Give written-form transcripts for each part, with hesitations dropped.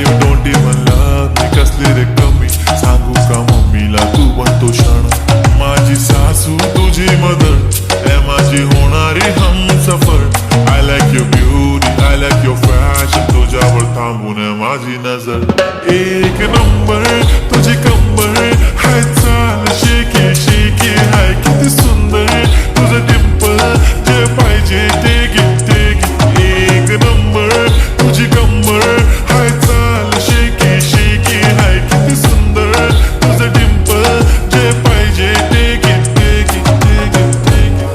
you don't even love me. कसली रे कमी सांगू का मम्मीला तू बनतो क्षण. माझी सासू तुझी मदर ए माझी होणारी Humsafar. I like your beauty, I like your fashion. तुझ्यावर थांबून माझी नजर. एक नंबर तुझी कंबर हाय चाल शेकी शेकी हाय किती सुंदर तुझं डिंपल जे पाहिजे ते घे ते घे. एक नंबर तुझी कंबर हाय चाल शेकी शेकी हाय किती सुंदर तुझं डिंपल जे पाहिजे ते घे ते घे ते घे ते घे.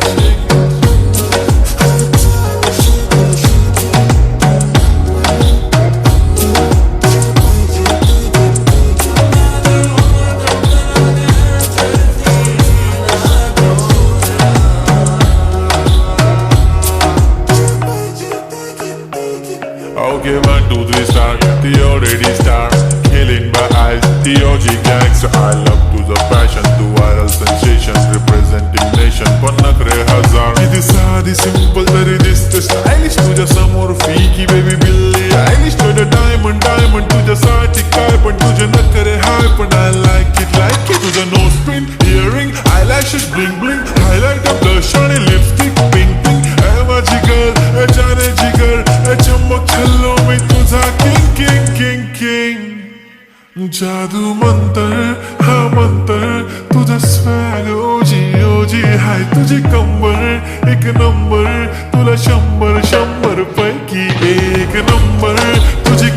Okay, 1, 2, 3 start. The already start. Killing by eyes. The OG gangster. I love to the passion. The viral sensation. Representing nation. पण नखरे हजार. किती साधी simple तरी दिसते stylish. तुझ्या समोर फीकी baby बिल्ली आयलिश. तुझं diamond diamond तुझ्यासाठी काय पण तुझे नखरे हाय पण I like it तुझं nose pin earring eyelashes bling bling highlight blush आणि lipstick pink pink. ए माझी girl ए जाने जिगर ए चमक छल्लो मी तुझा king king king king. जादू मंतर हा मंतर तुझा स्वॅग ओजी ओजी हाय तुझी कंबर एक नंबर तुला 100 100 पैकी एक नंबर तुझी